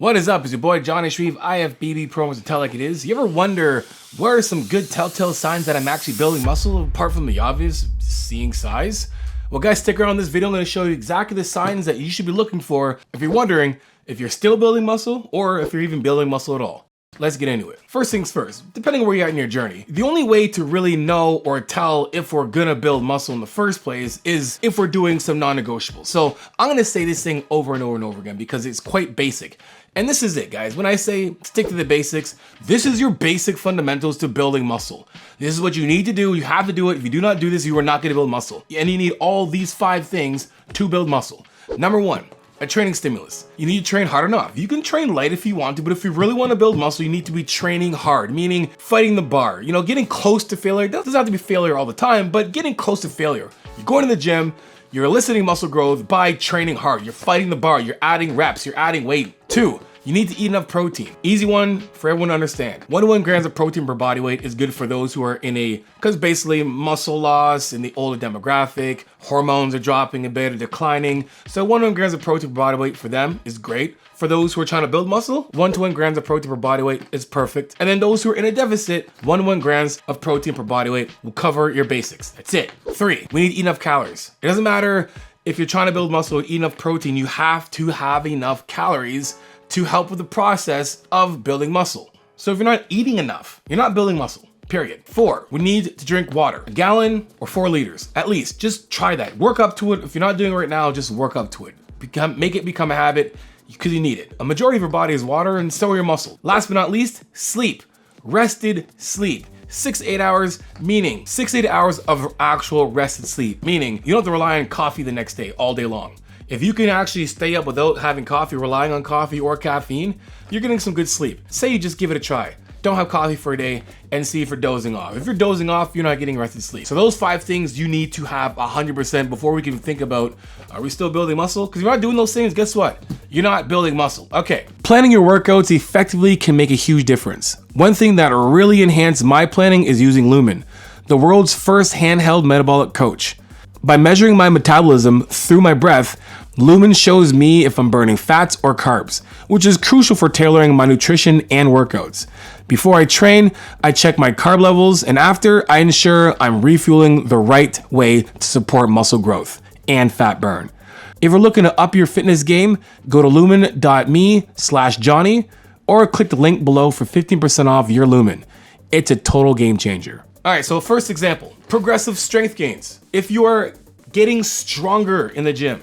What is up? It's your boy Johnny SHREVE, IFBB promos to tell like it is. You ever wonder where are some good telltale signs that I'm actually building muscle apart from the obvious seeing size? Well guys, stick around this video. I'm going to show you exactly the signs that you should be looking for if you're wondering if you're still building muscle or if you're even building muscle at all. Let's get into it. First things first, depending on where you're at in your journey, the only way to really know or tell if we're gonna build muscle in the first place is if we're doing some non-negotiables. So I'm gonna say this thing over and over and over again because it's quite basic. And this is it, guys. When I say stick to the basics, this is your basic fundamentals to building muscle. This is what you need to do. You have to do it. If you do not do this, you are not gonna build muscle. And you need all these 5 things to build muscle. Number 1, a training stimulus. You need to train hard enough. You can train light if you want to, but if you really want to build muscle, you need to be training hard, meaning fighting the bar. You know, getting close to failure. It doesn't have to be failure all the time, but getting close to failure. You're going to the gym, you're eliciting muscle growth by training hard. You're fighting the bar, you're adding reps, you're adding weight. 2, you need to eat enough protein. Easy one for everyone to understand. 1 to 1 grams of protein per body weight is good for those who are because basically muscle loss in the older demographic, hormones are dropping a bit or declining. So 1 to 1 grams of protein per body weight for them is great. For those who are trying to build muscle, 1 to 1 grams of protein per body weight is perfect. And then those who are in a deficit, 1 to 1 grams of protein per body weight will cover your basics. That's it. 3, we need to eat enough calories. It doesn't matter if you're trying to build muscle or eat enough protein, you have to have enough calories to help with the process of building muscle. So if you're not eating enough, you're not building muscle, period. 4, we need to drink water, 1 gallon or 4 liters, at least. Just try that, work up to it. If you're not doing it right now, just work up to it. Make it become a habit because you need it. A majority of your body is water and so are your muscle. Last but not least, sleep, rested sleep. 6 to 8 hours, meaning 6 to 8 hours of actual rested sleep, meaning you don't have to rely on coffee the next day, all day long. If you can actually stay up without having coffee, relying on coffee or caffeine, you're getting some good sleep. Say you just give it a try. Don't have coffee for a day and see if you're dozing off. If you're dozing off, you're not getting rested sleep. So those 5 things you need to have 100% before we can think about, are we still building muscle? Because if you're not doing those things, guess what? You're not building muscle. Okay, planning your workouts effectively can make a huge difference. One thing that really enhanced my planning is using Lumen, the world's first handheld metabolic coach. By measuring my metabolism through my breath, Lumen shows me if I'm burning fats or carbs, which is crucial for tailoring my nutrition and workouts. Before I train, I check my carb levels, and after, I ensure I'm refueling the right way to support muscle growth and fat burn. If you're looking to up your fitness game, go to lumen.me/Johnny or click the link below for 15% off your Lumen. It's a total game changer. All right, so first example, progressive strength gains. If you are getting stronger in the gym,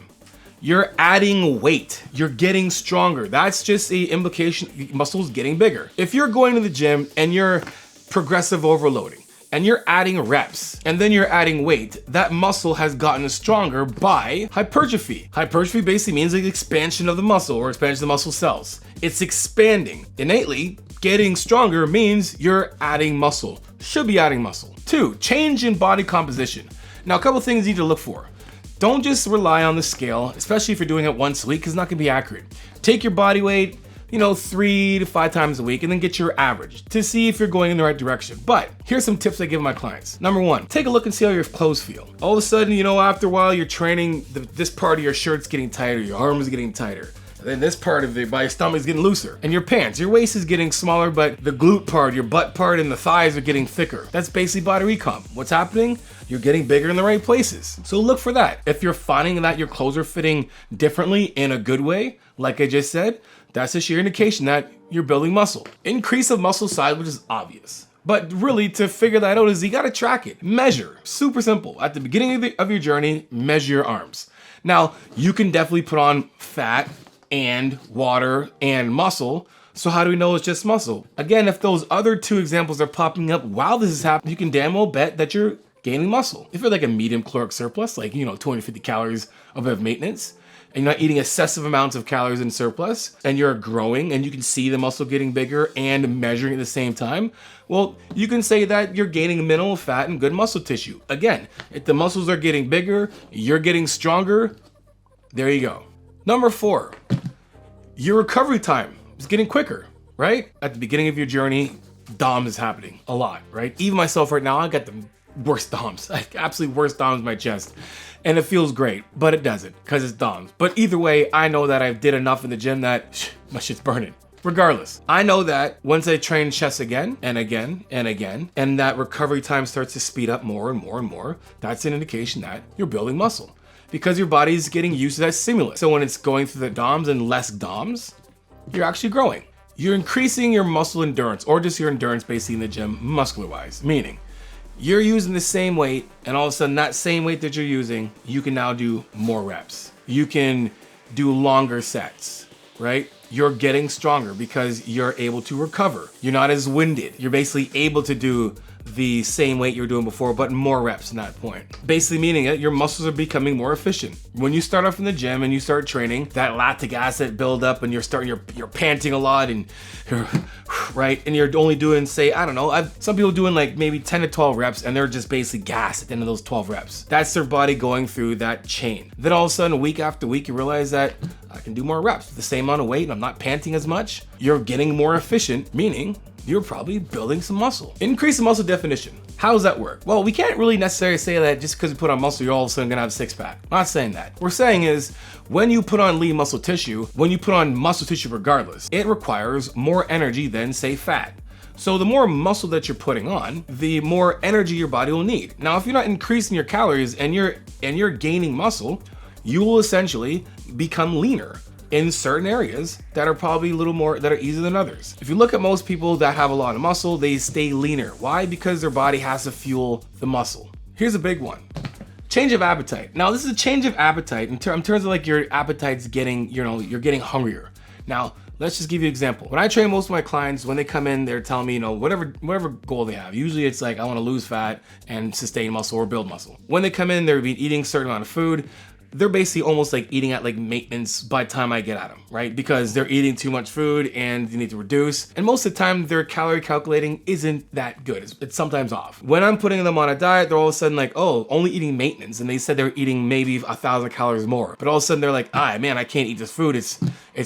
you're adding weight, you're getting stronger. That's just a implication, muscles getting bigger. If you're going to the gym and you're progressive overloading and you're adding reps and then you're adding weight, that muscle has gotten stronger by hypertrophy. Hypertrophy basically means like expansion of the muscle or expansion of the muscle cells. It's expanding. Innately, getting stronger means you're adding muscle, should be adding muscle. 2, change in body composition. Now, a couple things you need to look for. Don't just rely on the scale, especially if you're doing it once a week, because it's not gonna be accurate. Take your body weight, 3 to 5 times a week, and then get your average to see if you're going in the right direction. But here's some tips I give my clients. Number 1, take a look and see how your clothes feel. All of a sudden, after a while, you're training, this part of your shirt's getting tighter, your arm is getting tighter. And then this part of your stomach is getting looser. And your pants, your waist is getting smaller, but the glute part, your butt part, and the thighs are getting thicker. That's basically body recomp. What's happening? You're getting bigger in the right places. So look for that. If you're finding that your clothes are fitting differently in a good way, like I just said, that's a sheer indication that you're building muscle. Increase of muscle size, which is obvious. But really, to figure that out is you gotta track it. Measure, super simple. At the beginning of your journey, measure your arms. Now, you can definitely put on fat and water and muscle. So how do we know it's just muscle? Again, if those other 2 examples are popping up while this is happening, you can damn well bet that you're gaining muscle. If you're like a medium caloric surplus, like 250 calories above maintenance, and you're not eating excessive amounts of calories in surplus, and you're growing and you can see the muscle getting bigger and measuring at the same time, well, you can say that you're gaining minimal fat and good muscle tissue. Again, if the muscles are getting bigger, you're getting stronger, there you go. Number 4, your recovery time is getting quicker, right? At the beginning of your journey, DOM is happening a lot, right? Even myself right now, I got the worst DOMs, like absolutely worst DOMs in my chest. And it feels great, but it doesn't because it's DOMs. But either way, I know that I did enough in the gym that my shit's burning. Regardless, I know that once I train chest again and again and again, and that recovery time starts to speed up more and more and more, that's an indication that you're building muscle because your body's getting used to that stimulus. So when it's going through the DOMs and less DOMs, you're actually growing. You're increasing your muscle endurance, or just your endurance basically in the gym, muscular wise, meaning you're using the same weight, and all of a sudden that same weight that you're using, you can now do more reps. You can do longer sets, right? You're getting stronger because you're able to recover. You're not as winded. You're basically able to do the same weight you were doing before, but more reps in that point. Basically meaning that your muscles are becoming more efficient. When you start off in the gym and you start training, that lactic acid build up and you're panting a lot and right? And you're only doing, say, I don't know, some people doing like maybe 10 to 12 reps and they're just basically gassed at the end of those 12 reps. That's their body going through that chain. Then all of a sudden, week after week, you realize that I can do more reps, the same amount of weight, and I'm not panting as much. You're getting more efficient, meaning you're probably building some muscle. Increase the muscle definition. How does that work? Well, we can't really necessarily say that just because you put on muscle, you're all of a sudden gonna have a six pack. I'm not saying that. What we're saying is when you put on lean muscle tissue, when you put on muscle tissue regardless, it requires more energy than say fat. So the more muscle that you're putting on, the more energy your body will need. Now, if you're not increasing your calories and you're gaining muscle, you will essentially become leaner in certain areas that are probably a little more, that are easier than others. If you look at most people that have a lot of muscle, they stay leaner. Why? Because their body has to fuel the muscle. Here's a big one. Change of appetite. Now, this is a change of appetite in terms of like your appetite's getting, you're getting hungrier. Now, let's just give you an example. When I train most of my clients, when they come in, they're telling me, whatever goal they have. Usually it's like, I want to lose fat and sustain muscle or build muscle. When they come in, they're eating a certain amount of food. They're basically almost like eating at like maintenance by the time I get at them, right? Because they're eating too much food and they need to reduce. And most of the time their calorie calculating isn't that good. It's sometimes off. When I'm putting them on a diet, they're all of a sudden like, oh, only eating maintenance. And they said they're eating maybe 1,000 calories more. But all of a sudden they're like, man, I can't eat this food. It's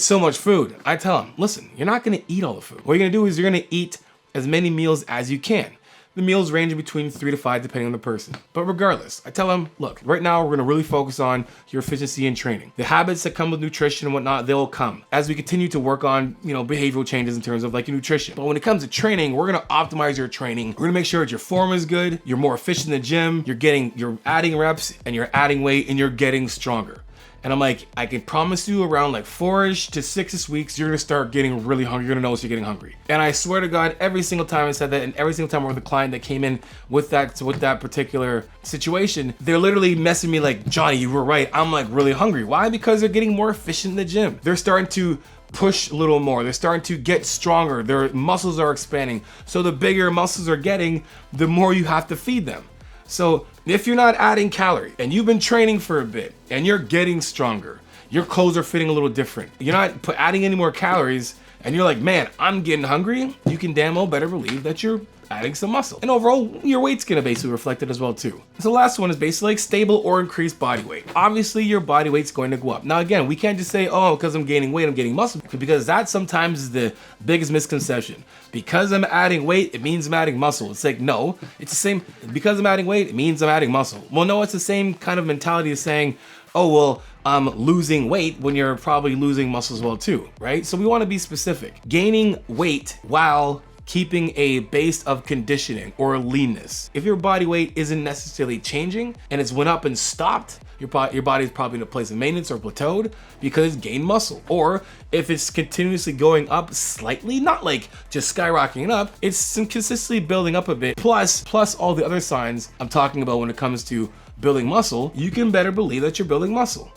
so much food. I tell them, listen, you're not gonna eat all the food. What you're gonna do is you're gonna eat as many meals as you can. The meals range between 3 to 5 depending on the person. But regardless, I tell them, look, right now we're gonna really focus on your efficiency in training. The habits that come with nutrition and whatnot, they'll come as we continue to work on, behavioral changes in terms of like your nutrition. But when it comes to training, we're gonna optimize your training. We're gonna make sure that your form is good, you're more efficient in the gym, you're adding reps and you're adding weight and you're getting stronger. And I'm like, I can promise you around like 4-ish to 6-ish weeks, you're gonna start getting really hungry. You're gonna notice you're getting hungry. And I swear to God, every single time I said that, and every single time I worked with a client that came in with that particular situation, they're literally messing me like, Johnny, you were right. I'm like really hungry. Why? Because they're getting more efficient in the gym. They're starting to push a little more. They're starting to get stronger. Their muscles are expanding. So the bigger muscles are getting, the more you have to feed them. So if you're not adding calorie and you've been training for a bit and you're getting stronger, your clothes are fitting a little different, you're not adding any more calories and you're like, man, I'm getting hungry, you can damn well better believe that you're adding some muscle. And overall, your weight's gonna basically reflect it as well too. So the last one is basically like stable or increased body weight. Obviously, your body weight's going to go up. Now again, we can't just say, oh, because I'm gaining weight, I'm getting muscle, because that sometimes is the biggest misconception. Because I'm adding weight, it means I'm adding muscle. It's like, no, it's the same. Because I'm adding weight, it means I'm adding muscle. Well, no, it's the same kind of mentality as saying, oh, well, I'm losing weight when you're probably losing muscle as well too, right? So we want to be specific. Gaining weight while keeping a base of conditioning or leanness. If your body weight isn't necessarily changing and it's went up and stopped, your body's probably in a place of maintenance or plateaued because it's gained muscle. Or if it's continuously going up slightly, not like just skyrocketing up, it's consistently building up a bit, plus all the other signs I'm talking about when it comes to building muscle, you can better believe that you're building muscle.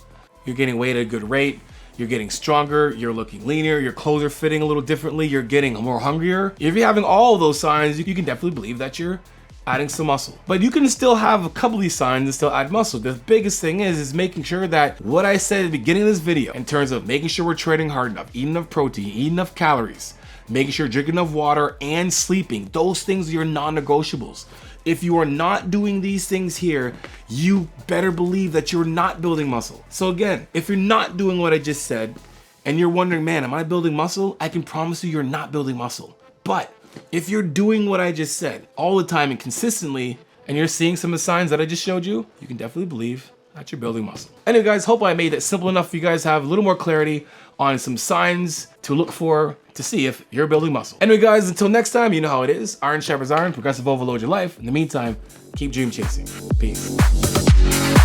You're getting weight at a good rate, you're getting stronger, you're looking leaner, your clothes are fitting a little differently, you're getting more hungrier. If you're having all of those signs, you can definitely believe that you're adding some muscle. But you can still have a couple of these signs and still add muscle. The biggest thing is making sure that what I said at the beginning of this video, in terms of making sure we're training hard enough, eating enough protein, eating enough calories, making sure you're drinking enough water and sleeping, those things are your non-negotiables. If you are not doing these things here, you better believe that you're not building muscle. So again, if you're not doing what I just said, and you're wondering, man, am I building muscle? I can promise you, you're not building muscle. But if you're doing what I just said all the time and consistently, and you're seeing some of the signs that I just showed you, you can definitely believe that you're building muscle. Anyway guys, hope I made it simple enough for you guys to have a little more clarity on some signs to look for to see if you're building muscle. Anyway guys, until next time, you know how it is. Iron sharpens iron, progressive overload your life. In the meantime, keep dream chasing. Peace.